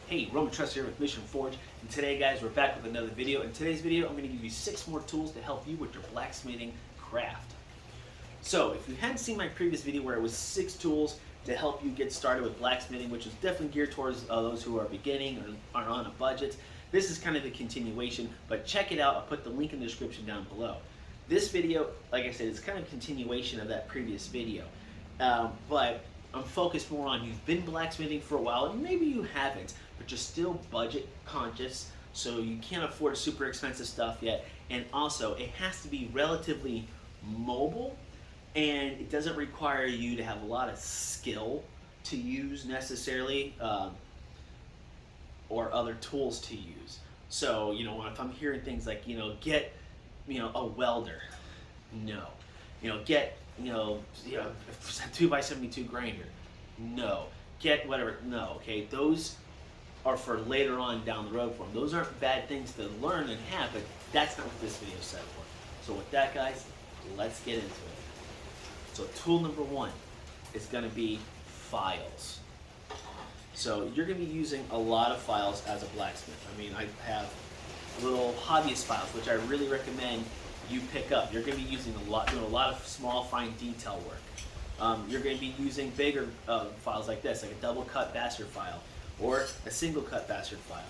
Hey, Roman Trust here with Mission Forge, and today guys we're back with another video. In today's video I'm going to give you 6 more tools to help you with your blacksmithing craft. So if you hadn't seen my previous video where it was 6 tools to help you get started with blacksmithing, which is definitely geared towards those who are beginning or are on a budget, this is kind of the continuation, but check it out. I'll put the link in the description down below. This video, like I said, is kind of a continuation of that previous video, but I'm focused more on you've been blacksmithing for a while and maybe you haven't, but you're still budget conscious, so you can't afford super expensive stuff yet, and also it has to be relatively mobile and it doesn't require you to have a lot of skill to use necessarily, or other tools to use. So if I'm hearing things like get a welder, no, get a 2x72 grinder, no, get whatever, no. Okay, those are for later on down the road for them. Those aren't bad things to learn and have, but that's not what this video is set for. So with that, guys, let's get into it. So tool number 1 is going to be files. So you're going to be using a lot of files as a blacksmith. I mean, I have little hobbyist files, which I really recommend you pick up. You're going to be using doing a lot of small, fine detail work. You're going to be using bigger files like this, like a double cut bastard file, or a single cut bastard file.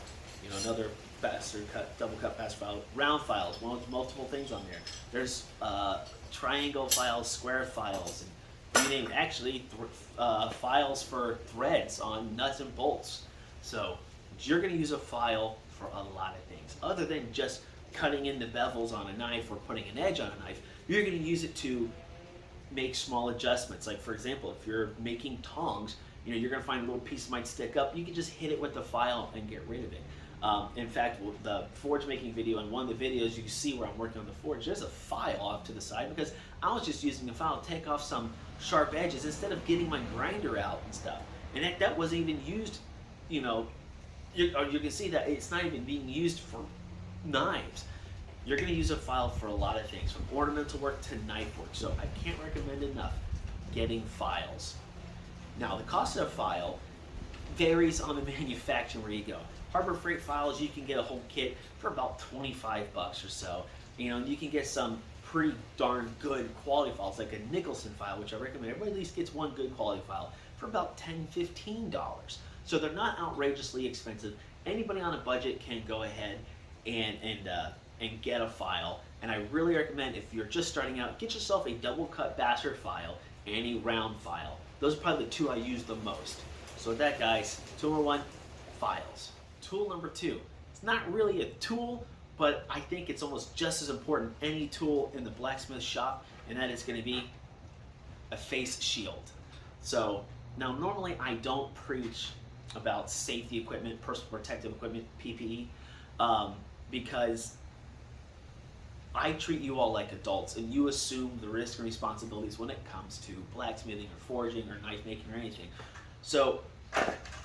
Another double cut bastard file, round files, one with multiple things on there. There's triangle files, square files, and you name it. Actually, files for threads on nuts and bolts. So you're going to use a file for a lot of things, other than just cutting in the bevels on a knife or putting an edge on a knife. You're going to use it to make small adjustments. Like for example, if you're making tongs, you're going to find a little piece might stick up. You can just hit it with the file and get rid of it. In fact, with the forge making video, in one of the videos you can see where I'm working on the forge, there's a file off to the side because I was just using the file to take off some sharp edges instead of getting my grinder out and stuff. And that wasn't even used, you can see that it's not even being used for knives. You're going to use a file for a lot of things, from ornamental work to knife work. So I can't recommend enough getting files. Now, the cost of a file varies on the manufacturer where you go. Harbor Freight files, you can get a whole kit for about 25 bucks or so. You can get some pretty darn good quality files, like a Nicholson file, which I recommend everybody at least gets one good quality file for about $10–15. So they're not outrageously expensive. Anybody on a budget can go ahead and get a file. And I really recommend, if you're just starting out, get yourself a double cut bastard file and a round file. Those are probably the 2 I use the most. So with that, guys, tool number 1, files. Tool number 2, it's not really a tool, but I think it's almost just as important any tool in the blacksmith shop, and that is going to be a face shield. So now normally I don't preach about safety equipment, personal protective equipment, PPE, because I treat you all like adults and you assume the risks and responsibilities when it comes to blacksmithing or forging or knife making or anything. So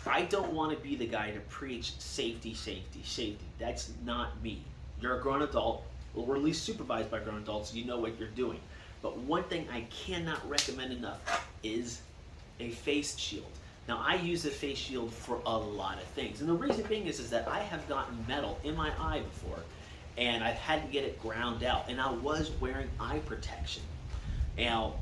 I don't want to be the guy to preach safety, safety, safety. That's not me. You're a grown adult, or at least supervised by grown adults, so you know what you're doing. But one thing I cannot recommend enough is a face shield. Now, I use a face shield for a lot of things, and the reason being is that I have gotten metal in my eye before, and I've had to get it ground out, and I was wearing eye protection. Now,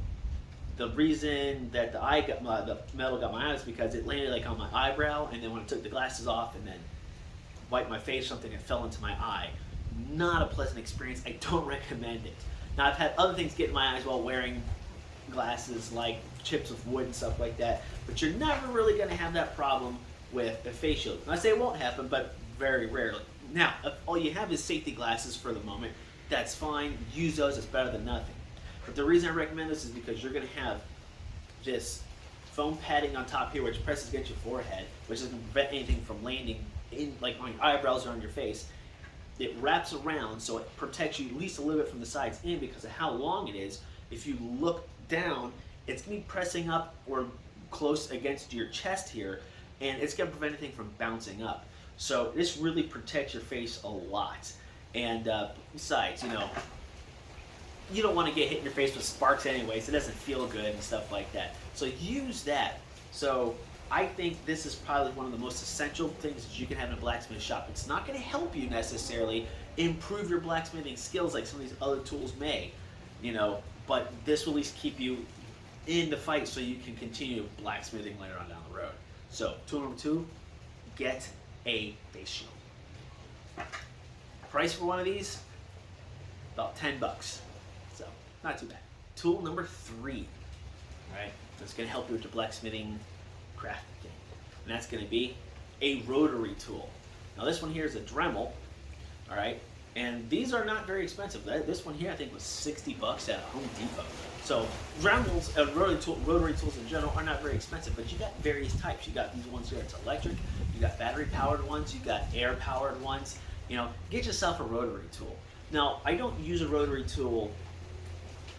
the reason that the metal got my eye is because it landed like on my eyebrow, and then when I took the glasses off and then wiped my face or something, it fell into my eye. Not a pleasant experience. I don't recommend it. Now, I've had other things get in my eyes while wearing glasses, like chips of wood and stuff like that, but you're never really going to have that problem with a face shield. And I say it won't happen, but very rarely. Now, if all you have is safety glasses for the moment, that's fine. Use those. It's better than nothing. But the reason I recommend this is because you're going to have this foam padding on top here, which presses against your forehead, which doesn't prevent anything from landing in, like on your eyebrows or on your face. It wraps around, so it protects you at least a little bit from the sides in because of how long it is. If you look down, it's going to be pressing up or close against your chest here, and it's going to prevent anything from bouncing up. So this really protects your face a lot. And besides, you don't want to get hit in your face with sparks anyways. It doesn't feel good and stuff like that. So use that. So I think this is probably one of the most essential things that you can have in a blacksmith shop. It's not going to help you necessarily improve your blacksmithing skills like some of these other tools may, but this will at least keep you in the fight so you can continue blacksmithing later on down the road. So, tool number 2, get a face shield. Price for one of these, about $10. So, not too bad. Tool number 3, right? That's going to help you with your blacksmithing crafting thing. And that's going to be a rotary tool. Now this one here is a Dremel, all right? And these are not very expensive. This one here I think was $60 at Home Depot. So Dremels and rotary tools in general are not very expensive, but you got various types. You got these ones here, it's electric. You got battery powered ones. You got air powered ones. Get yourself a rotary tool. Now I don't use a rotary tool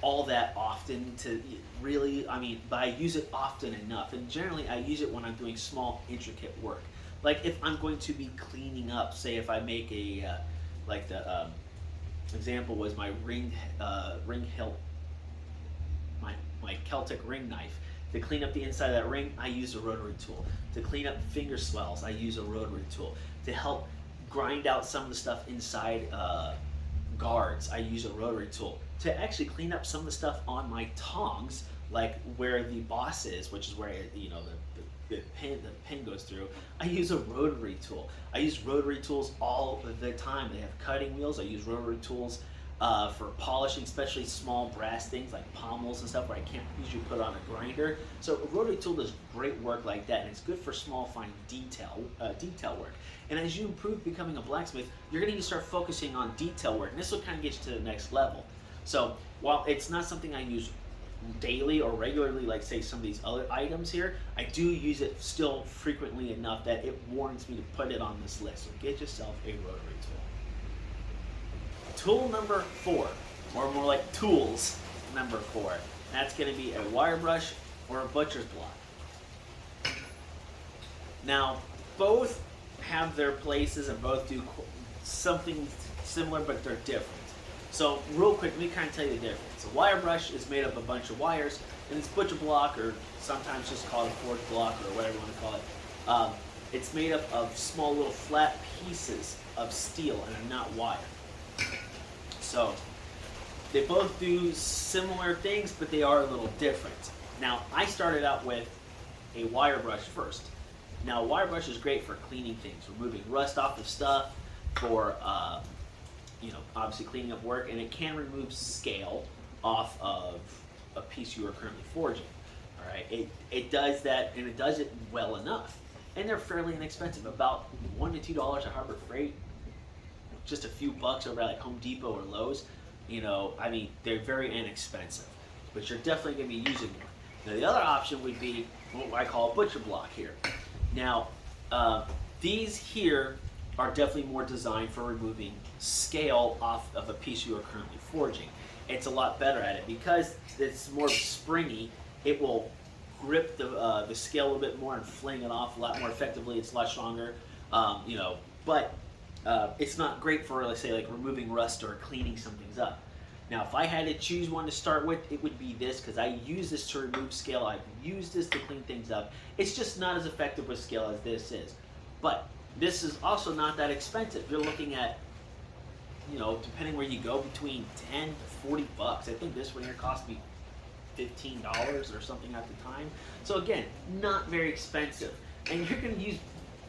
all that often to really, but I use it often enough. And generally I use it when I'm doing small, intricate work. Like if I'm going to be cleaning up, say if I make a, like the example was my ring hilt, my Celtic ring knife. To clean up the inside of that ring, I use a rotary tool. To clean up finger swells, I use a rotary tool. To help grind out some of the stuff inside guards, I use a rotary tool. To actually clean up some of the stuff on my tongs, like where the boss is, which is where the pin goes through, I use a rotary tool. I use rotary tools all the time. They have cutting wheels. I use rotary tools for polishing, especially small brass things like pommels and stuff where I can't usually put on a grinder. So a rotary tool does great work like that, and it's good for small, fine detail work. And as you improve becoming a blacksmith, you're going to need to start focusing on detail work, and this will kind of get you to the next level. So while it's not something I use daily or regularly, like say some of these other items here, I do use it still frequently enough that it warrants me to put it on this list. So get yourself a rotary tool. Tool number 4, or more like tools number 4, that's going to be a wire brush or a butcher's block. Now both have their places and both do something similar, but they're different. So real quick, let me kind of tell you the difference. A wire brush is made up of a bunch of wires, and it's butcher block, or sometimes just called a forge block, or whatever you want to call it. It's made up of small little flat pieces of steel and are not wire. So they both do similar things, but they are a little different. Now I started out with a wire brush first. Now a wire brush is great for cleaning things, removing rust off of stuff, for obviously cleaning up work, and it can remove scale off of a piece you are currently forging. All right, it does that, and it does it well enough. And they're fairly inexpensive, about $1 to $2 at Harbor Freight, just a few bucks over at like Home Depot or Lowe's. They're very inexpensive, but you're definitely going to be using one. Now the other option would be what I call a butcher block here. Now these here are definitely more designed for removing scale off of a piece you are currently forging. It's a lot better at it because it's more springy. It will grip the scale a little bit more and fling it off a lot more effectively. It's a lot stronger, but it's not great for, let's say, like removing rust or cleaning some things up. Now, if I had to choose one to start with, it would be this, because I use this to remove scale. I've used this to clean things up. It's just not as effective with scale as this is. But this is also not that expensive. You're looking at, depending where you go, between 10 to 40 bucks. I think this one here cost me $15 or something at the time. So again, not very expensive. And you're going to use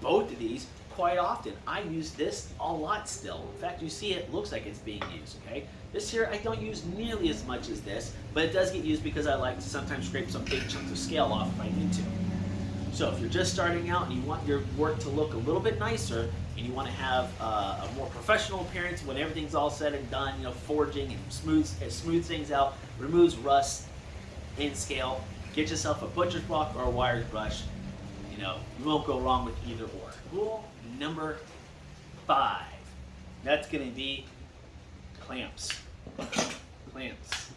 both of these quite often. I use this a lot still. In fact, you see it looks like it's being used, okay? This here I don't use nearly as much as this, but it does get used because I like to sometimes scrape some big chunks of scale off if I need to. So if you're just starting out and you want your work to look a little bit nicer, and you want to have a more professional appearance when everything's all said and done, forging and smooths things out, removes rust in scale, get yourself a butcher's block or a wire brush. You won't go wrong with either or. Tool number 5. That's going to be clamps. Clamps.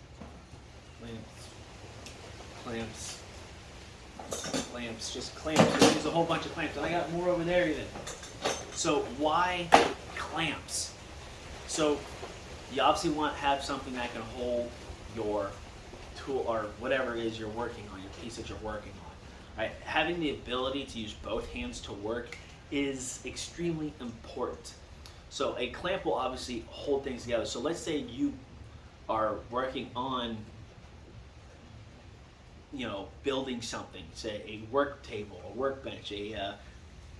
Just clamps. We use a whole bunch of clamps, and I got more over there even. So why clamps? So you obviously want to have something that can hold your tool or whatever it is you're working on, your piece that you're working Right? Having the ability to use both hands to work is extremely important. So a clamp will obviously hold things together. So let's say you are working on, building something, say a work table, a workbench, you're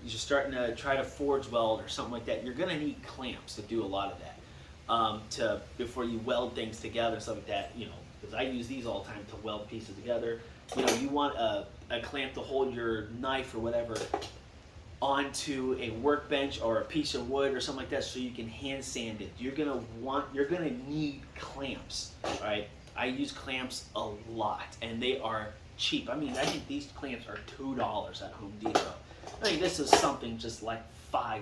starting to try to forge weld or something like that. You're going to need clamps to do a lot of that. Before you weld things together and stuff like that, because I use these all the time to weld pieces together. You want a clamp to hold your knife or whatever onto a workbench or a piece of wood or something like that, so you can hand sand it. You're gonna need clamps. All right, I use clamps a lot, and they are cheap. I mean, I think these clamps are $2 at Home Depot. I mean, this is something just like $5,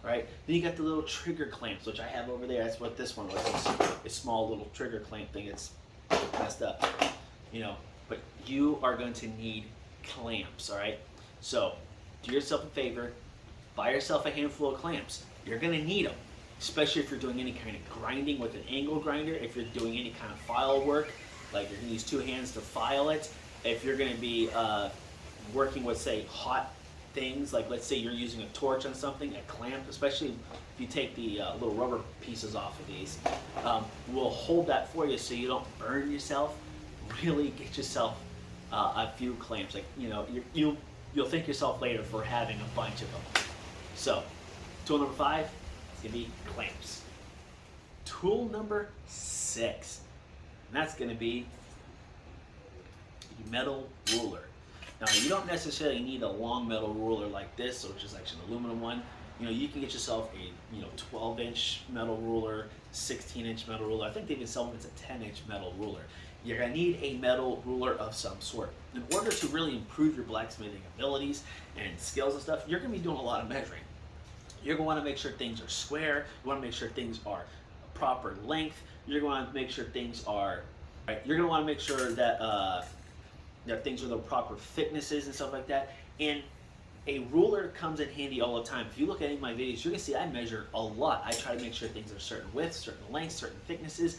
right? Then you got the little trigger clamps, which I have over there. That's what this one was. It's a small little trigger clamp thing. It's messed up, But you are going to need clamps, all right? So do yourself a favor, buy yourself a handful of clamps. You're going to need them, especially if you're doing any kind of grinding with an angle grinder, if you're doing any kind of file work, like you're going to use 2 hands to file it. If you're going to be working with, say, hot things, like let's say you're using a torch on something, a clamp, especially if you take the little rubber pieces off of these, will hold that for you so you don't burn yourself. Really get yourself a few clamps. Like, you'll thank yourself later for having a bunch of them. So, tool number 5 is going to be clamps. Tool number 6, and that's going to be a metal ruler. Now, you don't necessarily need a long metal ruler like this, which is actually an aluminum one. You can get yourself a 12-inch metal ruler, 16-inch metal ruler. I think they even sell them as a 10-inch metal ruler. You're going to need a metal ruler of some sort. In order to really improve your blacksmithing abilities and skills and stuff, you're going to be doing a lot of measuring. You're going to want to make sure things are square. You want to make sure things are proper length. You're going to want to make sure things are, right? You're going to want to make sure that that things are the proper thicknesses and stuff like that. And a ruler comes in handy all the time. If you look at any of my videos, you're going to see I measure a lot. I try to make sure things are certain widths, certain lengths, certain thicknesses.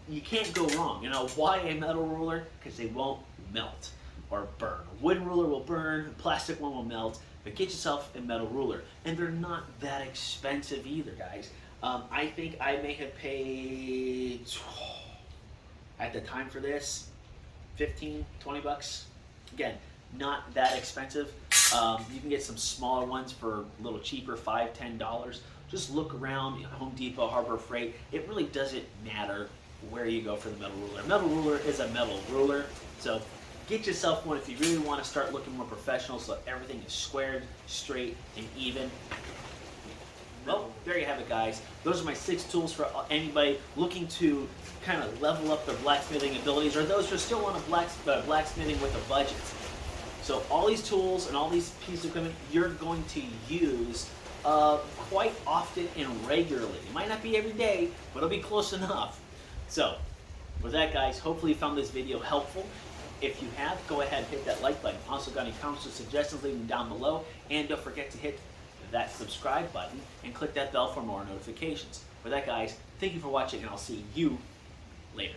You can't go wrong. Why a metal ruler? Because they won't melt or burn. A wooden ruler will burn, a plastic one will melt, but get yourself a metal ruler. And they're not that expensive either, guys. I think I may have paid, at the time for this, $15, $20. Again, not that expensive. You can get some smaller ones for a little cheaper, $5, $10. Just look around, Home Depot, Harbor Freight. It really doesn't matter where you go for the metal ruler. A metal ruler is a metal ruler, so get yourself one if you really want to start looking more professional, so everything is squared, straight, and even. Well, there you have it, guys. Those are my 6 tools for anybody looking to kind of level up their blacksmithing abilities, or those who still want to blacksmithing with a budget. So all these tools and all these pieces of equipment you're going to use quite often and regularly. It might not be every day, but it'll be close enough. So with that, guys, hopefully you found this video helpful. If you have, go ahead and hit that like button. Also got any comments or suggestions, leave them down below. And don't forget to hit that subscribe button and click that bell for more notifications. With that, guys, thank you for watching, and I'll see you later.